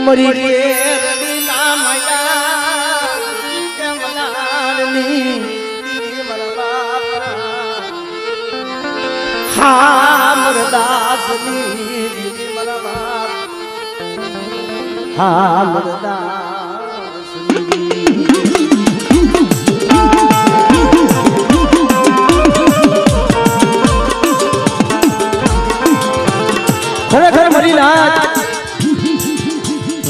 મરી ઘેરની ના મયા કેમલાની હા મરદાસની મારા બાપ હા મરદાસની ખરેખર મરી નાથ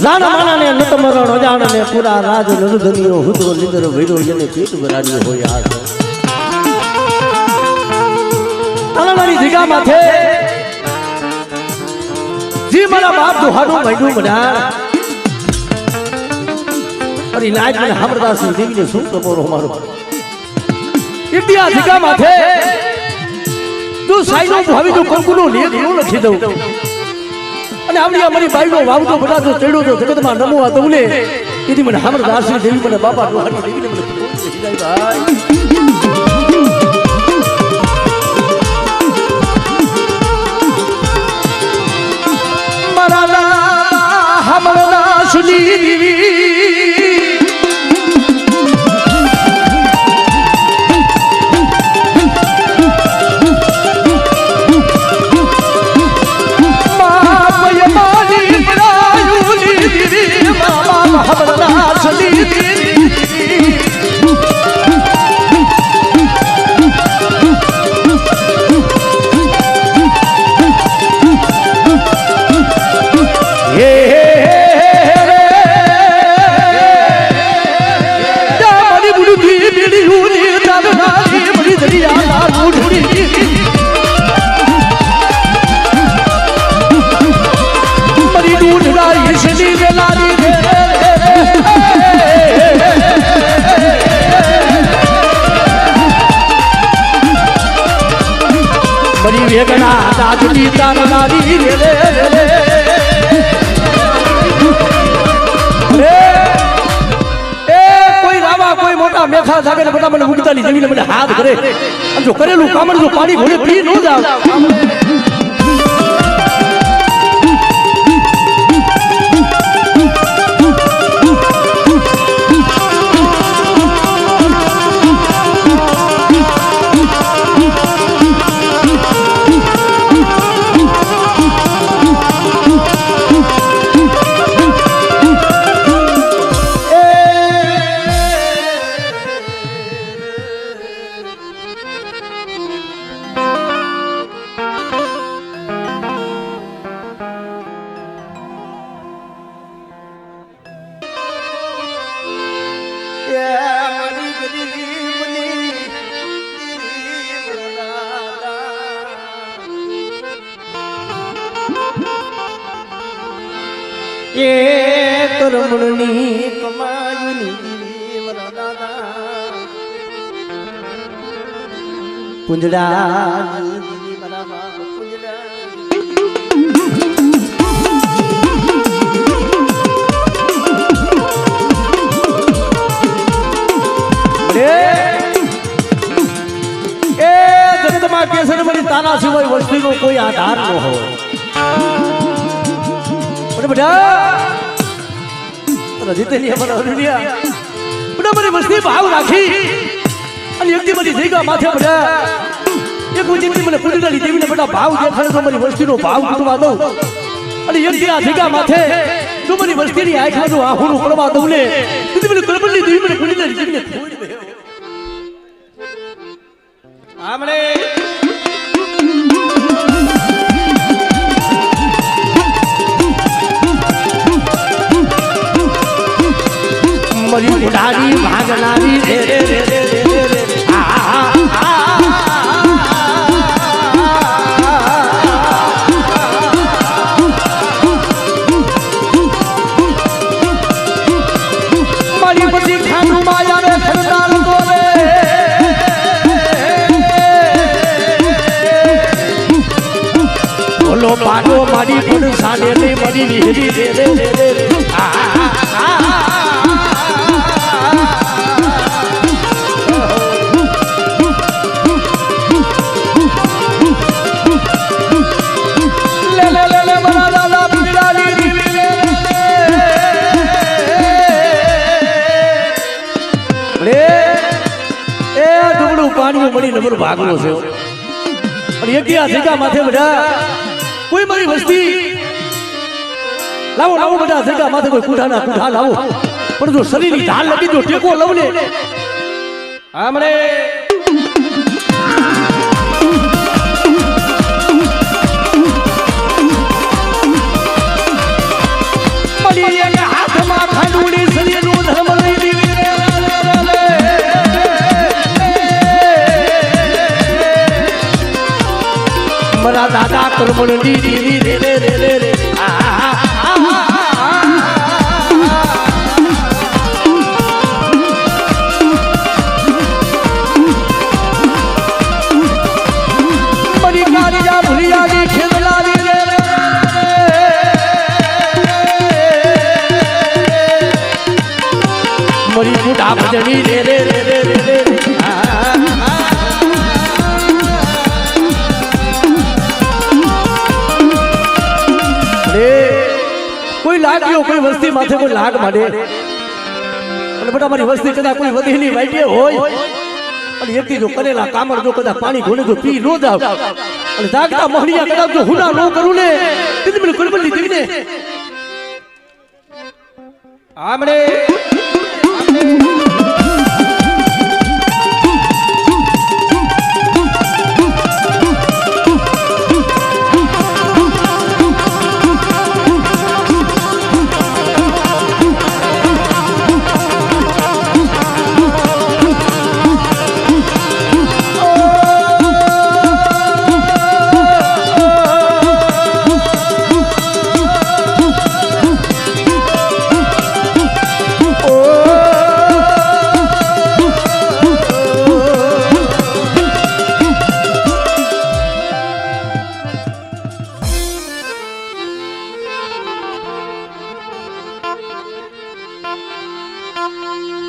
જાના માના ને નત મરણ અજાણ ને પૂરા રાજ નરધનીઓ હુદરો લીધર ભૈરો જેને પેટ ભરાડી હોય આ તલવારી જગ્યા માથે જી મારા બાપ દુહાડું મૈડું બધા અરે નાજ મને હમરદાસ દેવીને શું કપોરો મારો ઇન્ડિયા જગ્યા માથે તું સાઈનો ભાવી તો કંકુનો લેખ નો લખી દઉં અને આવડી અમારી બાઈનો વાવતો બટાતો ચડ્યો તો જગતમાં નમો આ તોલે કીધી મને હમરદાસ દેવી મને બાપા દુહાડું દેવીને મને ભાઈ સુની દેવી મામય માની પરાયુની દેવી મામા હમણા સુની દેવી વેગના દાદુની તારનારી રે એ કોઈ રાવા કોઈ મોટા મેખા જાગે ને બધા મને ઉગતાની જમીને મને હાથ કરે અને જો કરેલું કામ જો પાણી ઘોડે પી ન જાવ એ કરમણની કમાયુની મારા દાદા પુંજડા મારા બાપ પુંજડા એ જગતમાં કેસર મળી તાના સિવાય વસ્તીનો કોઈ આધાર ન હોય બધા જીતેલી અમારા દુનિયા બધા મારી વસ્તી ભાવ રાખી અને એકદી મારી જગ્યા માથે બધા એક વચ્ચે મને પુંજડાની દેવીને બધા ભાવ દેખાડે તો મારી વસ્તીનો ભાવ ઉઠવા દઉં અને એકદી આ જગ્યા માથે તો મારી વસ્તીની આંખમાં જો આહુનું પડવા દઉં ને તેથી મને કરબનની દેવી મને પુંજડાની દેવીને થોડી આમણે મરી ઉડાડી ભાગનારી રે રે રે રે રે રે મારી બધી ખાનું માયા રે સરદાર તો રે બોલો પાડો મારી પણ સાડે ને મરી રે રે રે રે રે નંબર ભાગનો છે અને એક આ જગ્યા માથે બધા કોઈ મારી વસ્તી લાવો લાવો બધા જગ્યા માથે કોઈ કુઠા લાવો પણ જો શરીરની ઢાલ લગી જો ટેકો લવ ને આમણે હાથમાં ખાંડુડી શરીરનું ધર્મ લઈ દીધી મારા દાદા કર્મણ દીદી રે રે રે રે રે મરી કારિયા ભૂલિયાની ખેલલાની રે રે મરી બુઢા ભજણી રે રે રે રે રે રે કોઈ લાગ્યો કોઈ વસ્તી માથે કોઈ લાગ માંડે અને બેટા મારી વસ્તી કદાચ કોઈ વધેલી વાઈટે હોય અને એકથી જો કરેલા કામર જો કદાચ પાણી ઘોડે જો પી નો જાવ અને જાગતા મહણિયા કદાચ જો હુના નો કરું ને તેથી મને કુરબલી દેવીને આમણે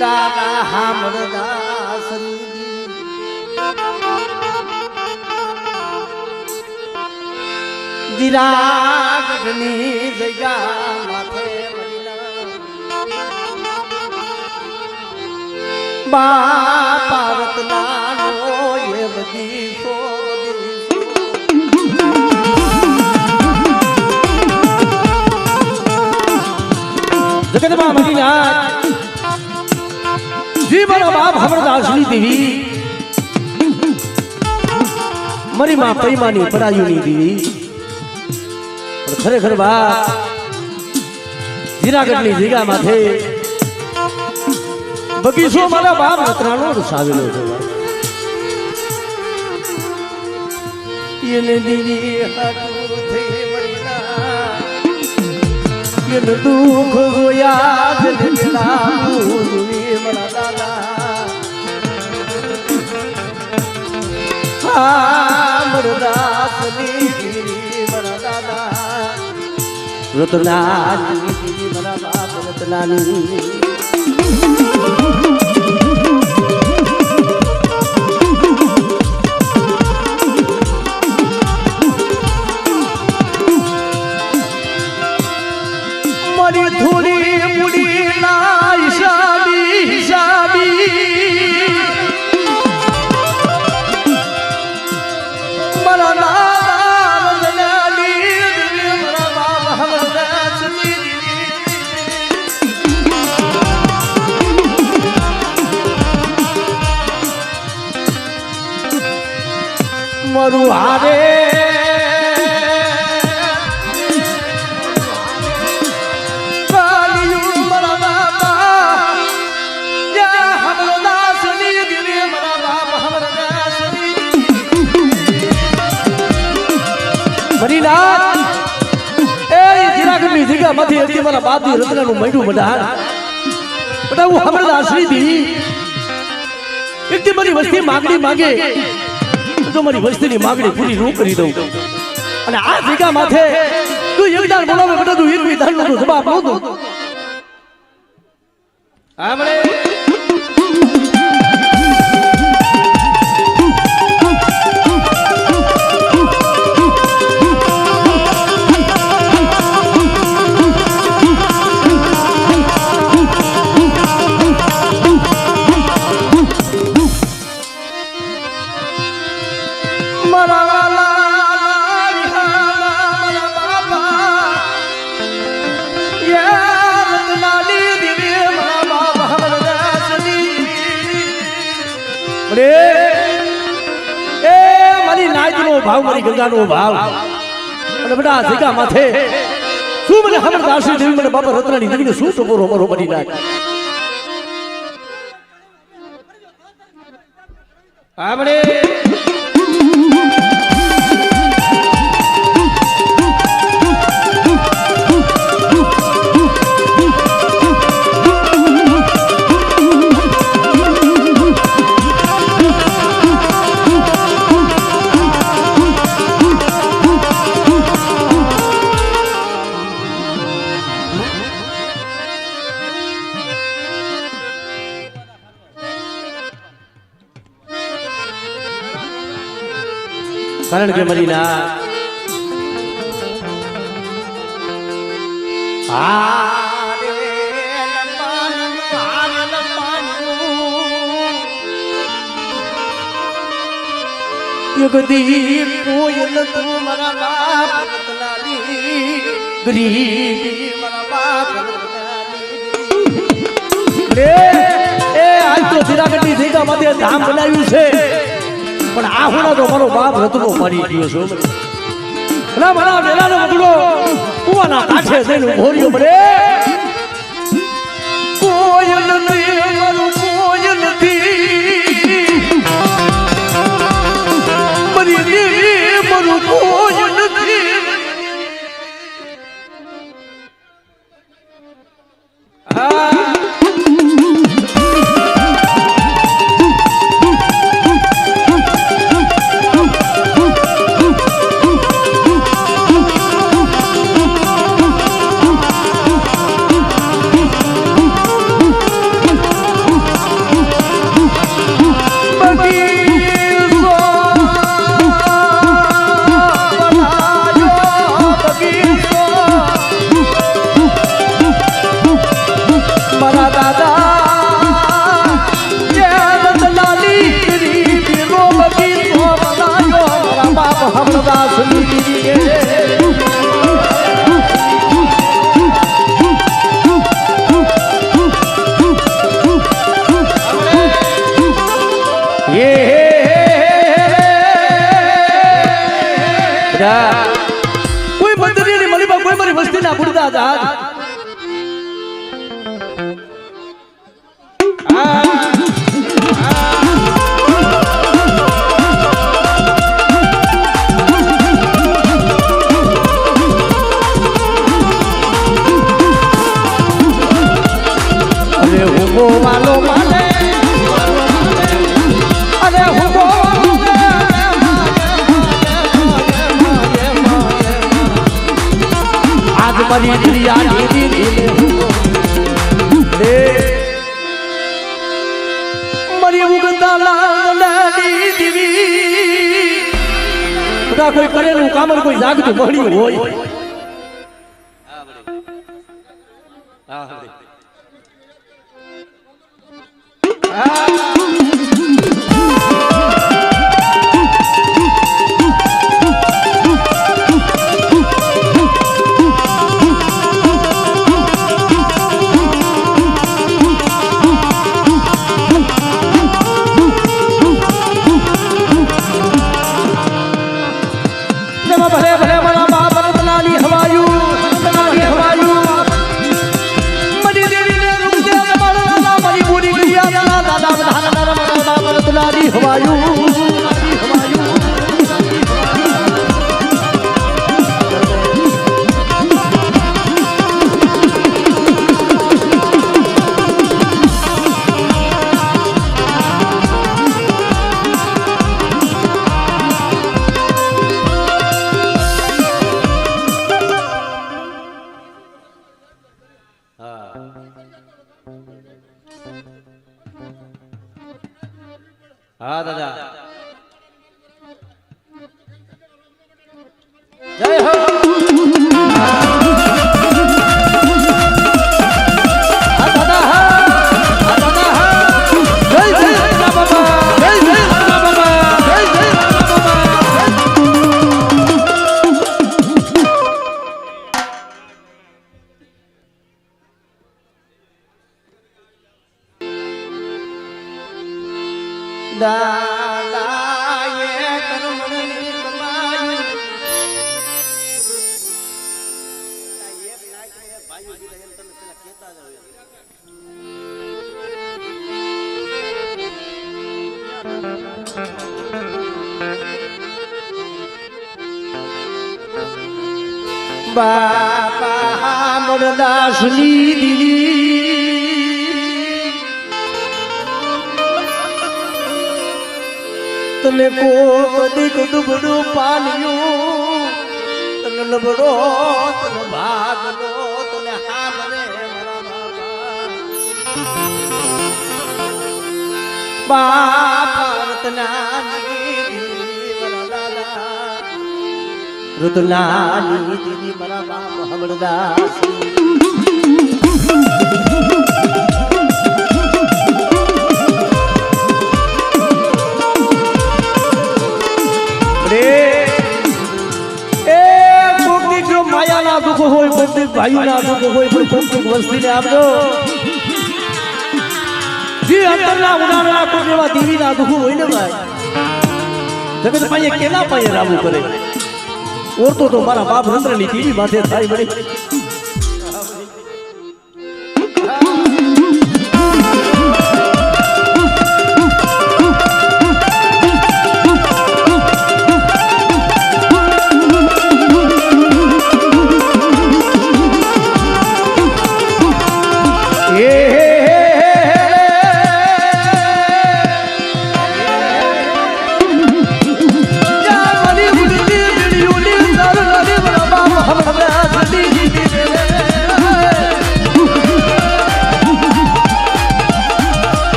દાદા હામરદા સંગી દિરાગની જગ્યા માથે બા પારતના નો એ બધી જગતમાં મદીના જીવન બાપ હમરદાસની દેવી મરી માં પૈમાની પરાયુની દેવી પણ ખરેખર બાપ જીરાગઢની જગ્યા માથે બગીચો મારા બાપ રત્નાનો રસાવેલો છે એને દેવી હાટુ થઈ મરીના એને દુઃખ જોયા જલેલા ભૂલી મરા દાદા મરદાસની ગીરી મરા દાદા રતનાની ગીરી મરા બાપ રતનાની મરી થોડી મુડી ના હિસાબી મરા દાદા રતનાની ગીરી મરા બાપ હમરદાસની મરુ હારે જીરાગઢની જગ્યા માંથી હતી મારા બાપની રત્નાનું મૈડું બધા હું હમરદાસની દી એકથી મારી વસ્તી માગણી માંગે તો મારી વસ્તીની માગણી પૂરી ન કરી દઉં અને આ જગ્યા માથે તું યોગદાન બોલાવે બેટા તું એક વિધાનનો તો જવાબ ન દઉં આમણે ભાવ મારી ગંગાનો ભાવ અને બેટા જગ્યા માથે શું મને ખબર દાસી દેવી મને બાપા રત્નાની દેવીને શું ટકોરો મારો બની નાખ આમણે કારણ કે મારી ના યુગદી કોયલ તું મારા બાપ રતનાની ગરીબી મારા બાપ રતનાની એ આજ તો જીરાગઢની જગ્યા માટે ધામ બનાવ્યું છે પણ આ હોના તો મારો બાપ રતનો મારી ગયો છો ના મારા વેલાનો મગડો કુવાના કાંઠે જઈને ઉભો રહ્યો બરે કોયલ નથી મારું કોયલ નથી મારી દેવી મારું કોયલ નથી કોઈ મંદિરની મલીબા કોઈ મારી વસ્તી ના ભૂલતા હતા અરે હું વાલો માલે અરે હું મારી દિયા દીદી રે મારી ઉગતા લાલડી દીવી બધા કોઈ કરેલું કામ કોઈ જાગતું મળ્યું હોય હા દાદા જય હો દાદાએ કર્મની કમાણી બાપા મરદાસની દીદી તને કોક દીક દુબડું પાલ્યું તને લબડો તને ભાગલો તને હામરે બાપા રતનાની રુદલાની દીદી મારા બાપ હમરદાસ માયાના દુઃખ હોય પ્રત્યેક ભાઈના દુઃખ હોય પણ પ્રત્યેક વસ્તીને આપજો જે અંતરના ઉનાળા કોઈ એવા દેવીના દુઃખ હોય ને ભાઈ જગત પાસે કેના પાસે રામું કરે ઓરતો તો મારા બાપ રંદ્રની દેવી માથે થાય બને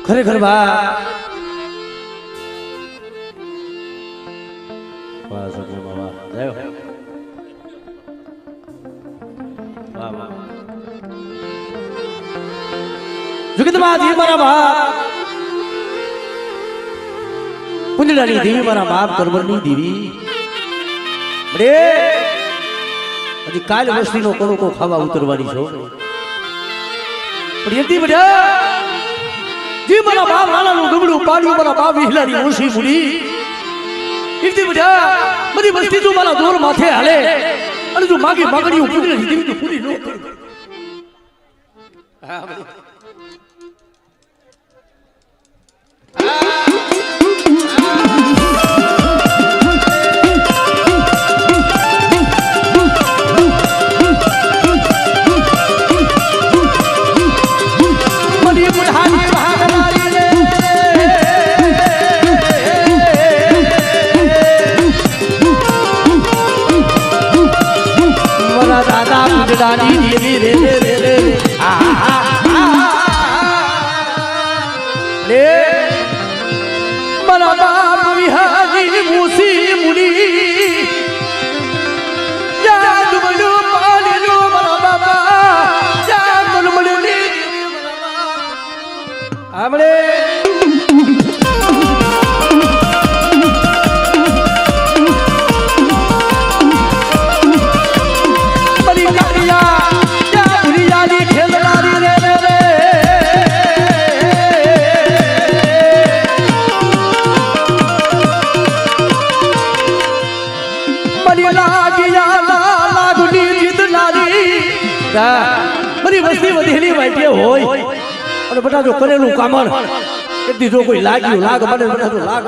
ખરેખર વાહ વાહ સજ્જન બાબા જય હો વાહ વાહ જગતમાજી મારા બાપ પુંજડાની દેવી મારા બાપ કરવરની દેવી બડે હજી કાલ વસ્તીનો કણકો ખાવા ઉતરવાની છો પણ એથી બડ્યા જી મારા બાપ નાનાનું ગમડું પાડ્યું મારા બાપ વિહલાની ઓછી મૂડી ઇફતી બજા બધી વસ્તી તું મારા દોર માથે હાલે અને તું માગી માગણીઓ પૂરી દીધી તું પૂરી ન કર દેવી રે રે રે રે રે મારા બાપ વિહાજી મુસી મુની યાદ બડો પાલી નો મારા બાબા યાદ બડો ની આમળે બધી વસ્તી વધેલી વાઈટી હોય અને બધા જો કરેલું કામણ એકદી જો કોઈ લાગ્યું લાગ મને બધા જો લાગ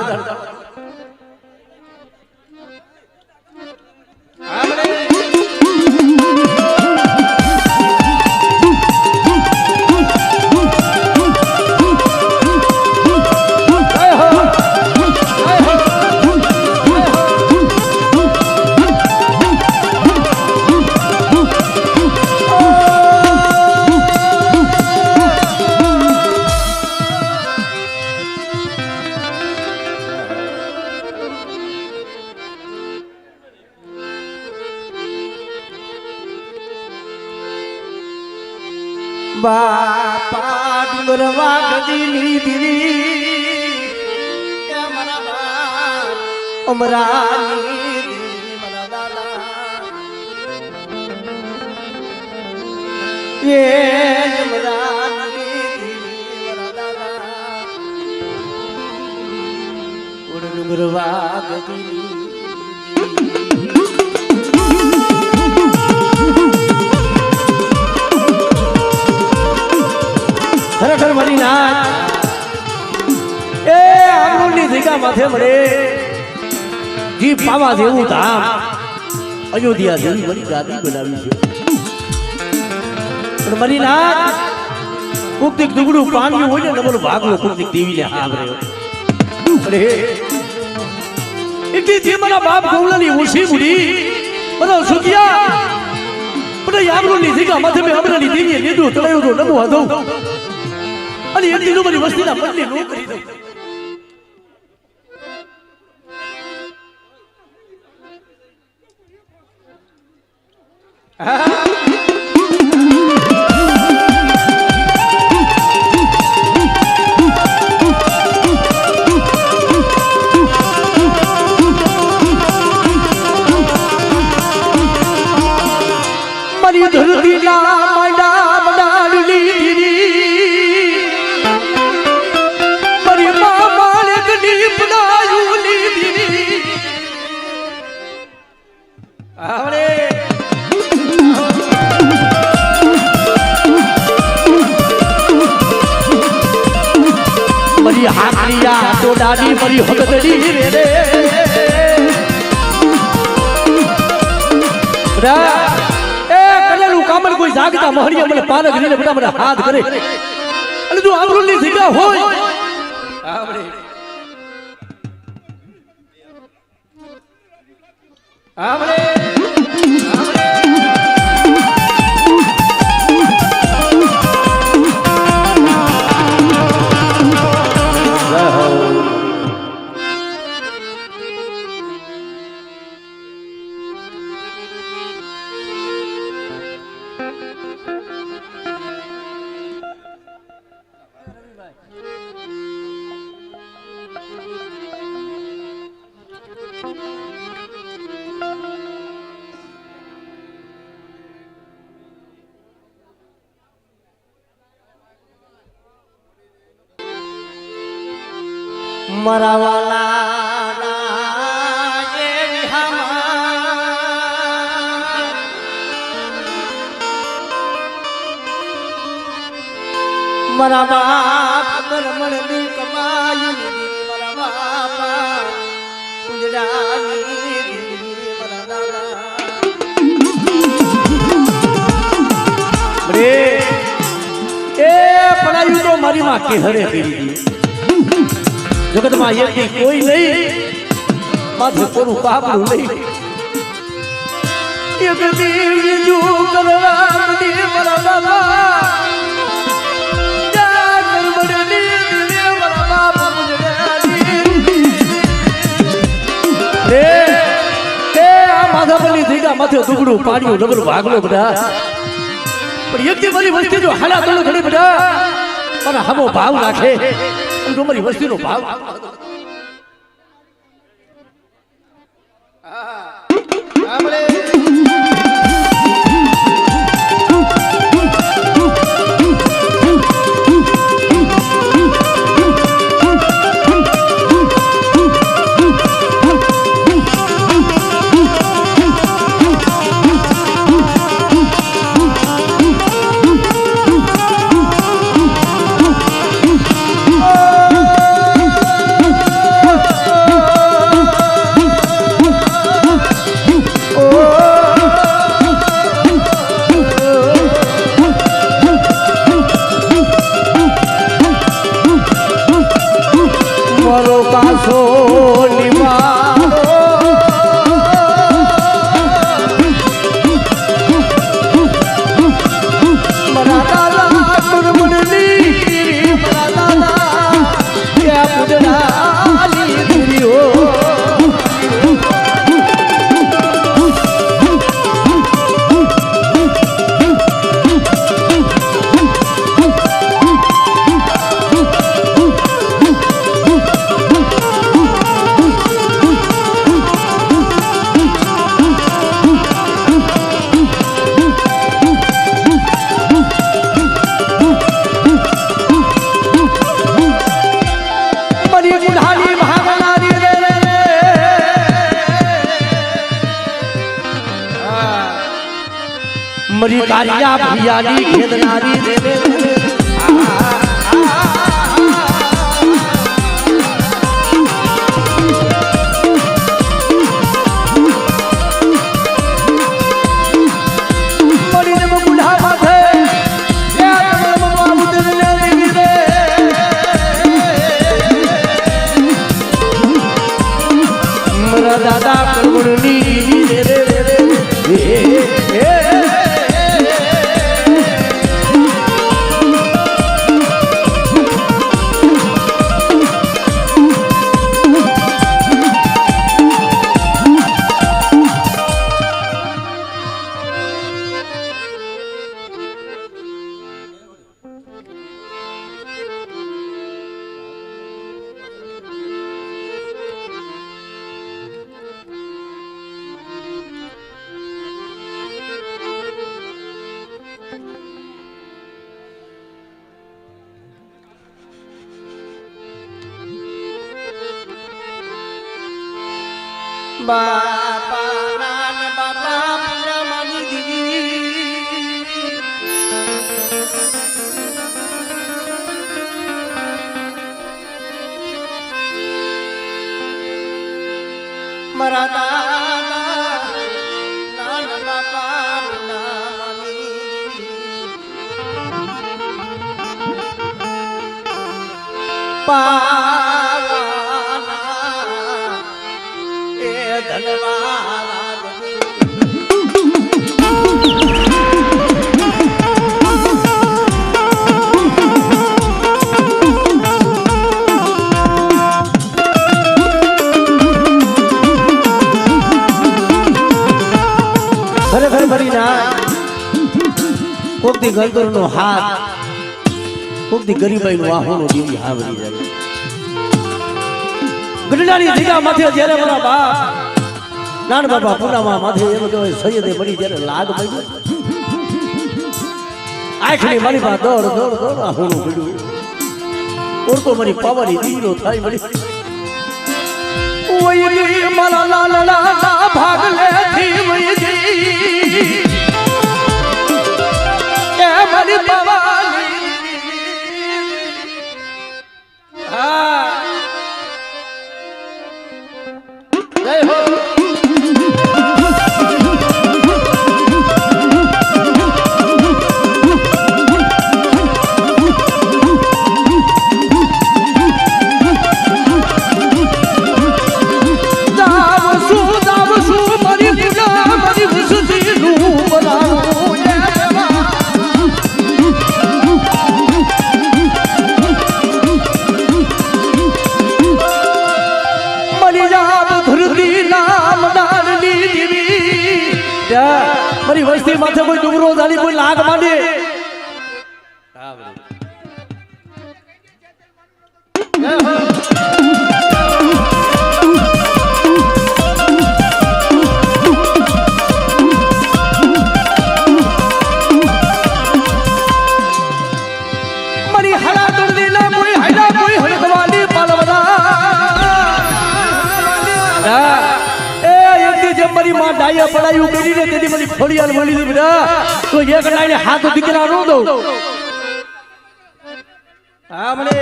બાપા ડુંગરવા ગદીની દીવી મારા બાપ અમરાની દીવી મારા દાદા એ અમરાની દીવી મારા દાદા ડુંગરવા ગદીની ખરેખર મારી નાથ એ આમરૂની ધીકા માથે મળે જી પાવા જેવું ધામ અયોધ્યા જેવી મારી ગાદી બનાવી છે પણ મારી નાથ કુકતિક દુગડું પામ્યું હોય ને ડબલ ભાગલો કુકતિક દેવીને હામ રહ્યો અરે એટલી જે મારા બાપ ગૌલાની ઓછી મુડી બધા સુખિયા બધા આમરૂની ધીકા માથે મેં અમરાની દેવીએ લીધું તળાયું તો નમો હતો અને એક દિનો મારી વસ્તીના મનને નો કરી દઉં મારી ધરતીના માંડા બનાડલી મરી હાકલિયા તો દાડી મરી હગદડી રે એ કલેલું કામલ કોઈ જાગતા મહરિયા મને પાલક રીને બેટા મને હાથ કરે અને તું આમરૂની ધીકા હોય આવડે આવડે મારા વાલા મારા બાપ મરમણની કમાયું મારા બાપા ઉજડાની મારા દાદા રે એ પડાયું તો મારી માં કે હરે કરી જગતમાં એથી કોઈ નહીં માથે કોરું કાપડું નહીં એક દેવ જો કરવા મને મારા બાબા જા કરમડની દે મારા બાબા મુજડાની રે તે આ માથા પરની ધીગા માથે દુગડું પાડ્યું ડબલ ભાગલો બધા પણ એકથી મારી વસ્તી જો હાલા તળ ઘડી બધા મને હમો ભાવ રાખે તમારી વસ્તીનો ભાવ Oh मरी कारिया भैयाली खेदनारी देवे दादा करुणी रे रे रे बापा नान बापा पूरा मानी दीदी मरा दादा नान बापा पूरा मानी पावाना ए धन्यवाद खरेखर भरी ना कोक दी गलकर नो हाथ कोक दी गरीबाई नो वाहो नो दीवी हा भरी जाए गडलानी जीगा माथे जेरे मारा बाप नान बाबा पुनामा माथे एम तो सैयदे बड़ी जेरे लाग पड़ी आखनी मारी बा दौड़ दौड़ दौड़ होनो पड्यु और तो मारी पावरी दीनो थाई बड़ी ओई माला लाल लाला भाग ले थी वई जी ए मारी पावरी हां जय हो मरी वस्ती माथे कोई डुबरो झाली कोई लाग मांडे मरी हला दुर्दी ना कोई हैला कोई हड़कवाली पालवदा जब मरी मां डाया पड़ाई उकड़ी ने तेरी मरी खोड़ियाल बोली थी बेटा तो एक लाइन हाथ दिखना रो दो हां मने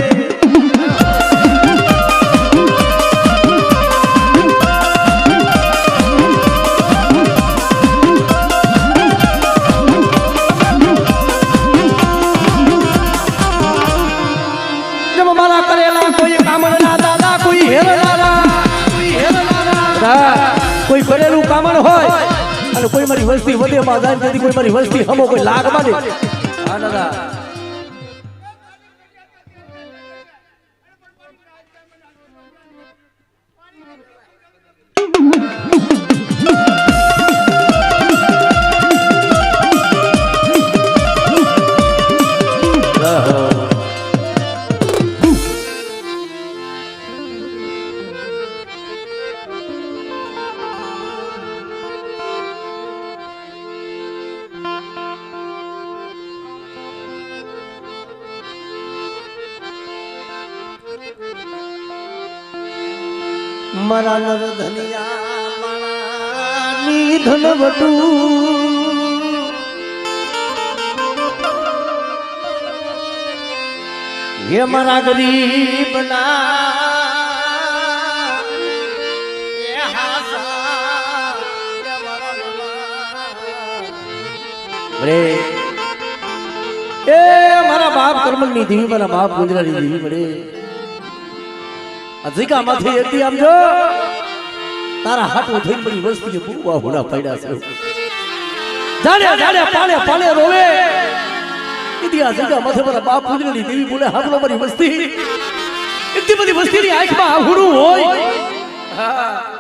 जब माला करेला कोई काम ना दादा कोई हेर लाला कोई करेलू कामण होय અને કોઈ મારી વસ્તી વધે માં જાય તેથી કોઈ મારી વસ્તી હમો કોઈ લાગ માને હા દાદા मरा नर धनिया मानी धनवटू ये मरा गरीब ना बड़े ए मारा बाप कर्मल नी देवी मारा बाप गुजराली देवी बड़े अजिका माथे एकती आम जो तारा हाथ उठेन बड़ी वस्तु के बुआ होना पैदा से जाने जाने पाले पाले रोवे इदी अजिका माथे मारा बाप गुजराली देवी बोले हम लोग बड़ी वस्ती इतनी बड़ी वस्ती नी आंख में हुडू होय हां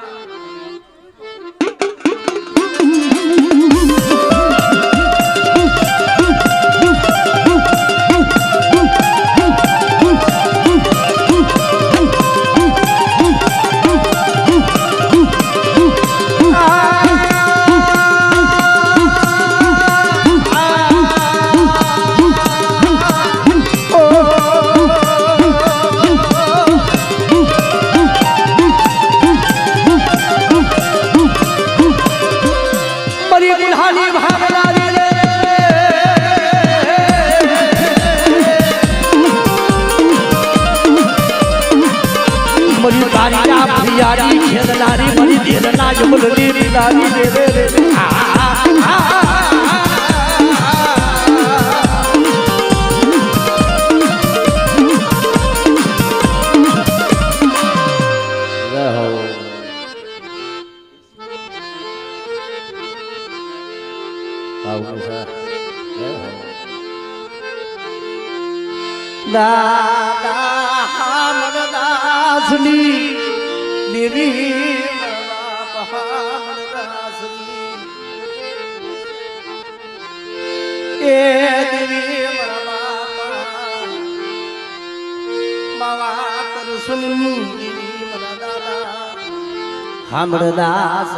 यारी खेलनारी बड़ी देरना जबलनी लारी रे रे रे दादा हमर दासनी देवी ए देवी बाबा कर सुनी हमर दास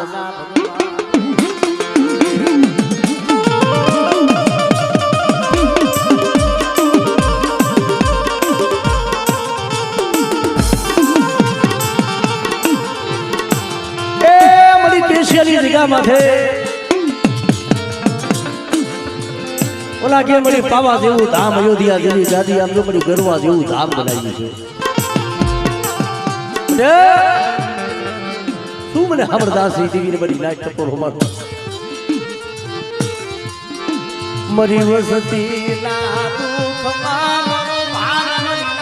जगह माथे ओला के मरी पावा जेवू धाम अयोध्या जेवी गादी आम जो मरी गरवा जेवू धाम बनाई छे ने तू मने हमरदास देवी ने बड़ी लाज टपोर होमा मरी वसती ना दुख मानो भारना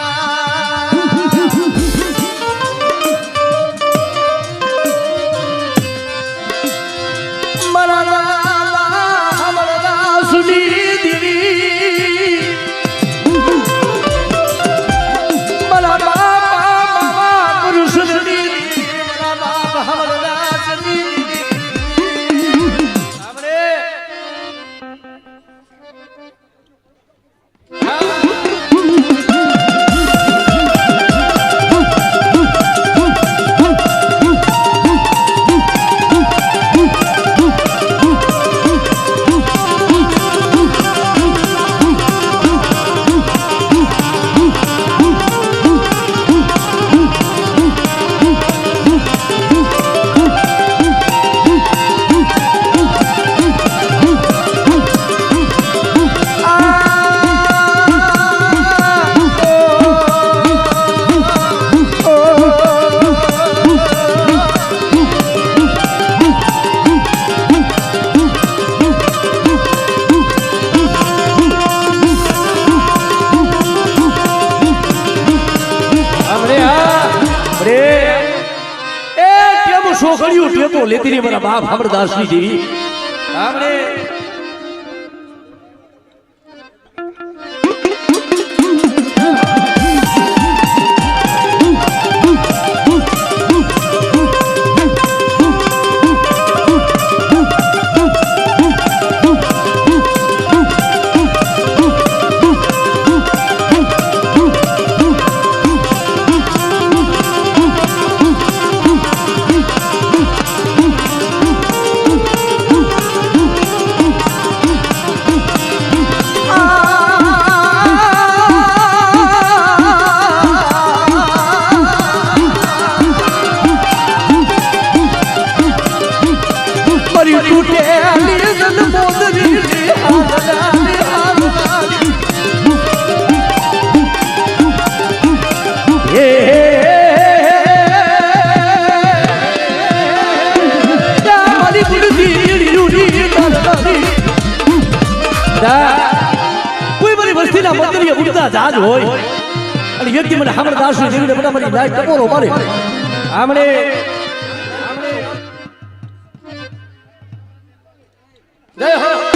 छोकरियों टेको लेती नहीं मेरा बाप हमरदास जी हमने નથી કોઈ મારી વસ્તીના મંદિરે ઉડતા જહાજ હોય અને વ્યક્તિ મને સાંભળદાસ જેવીને બધા મારી લાઈટ ટપોરો મારે આમણે જય હો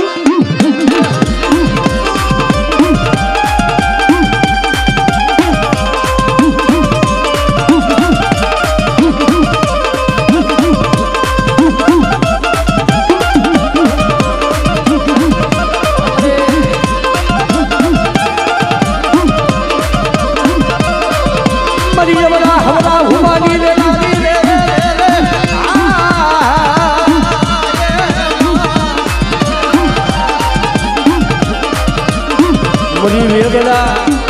વેગલા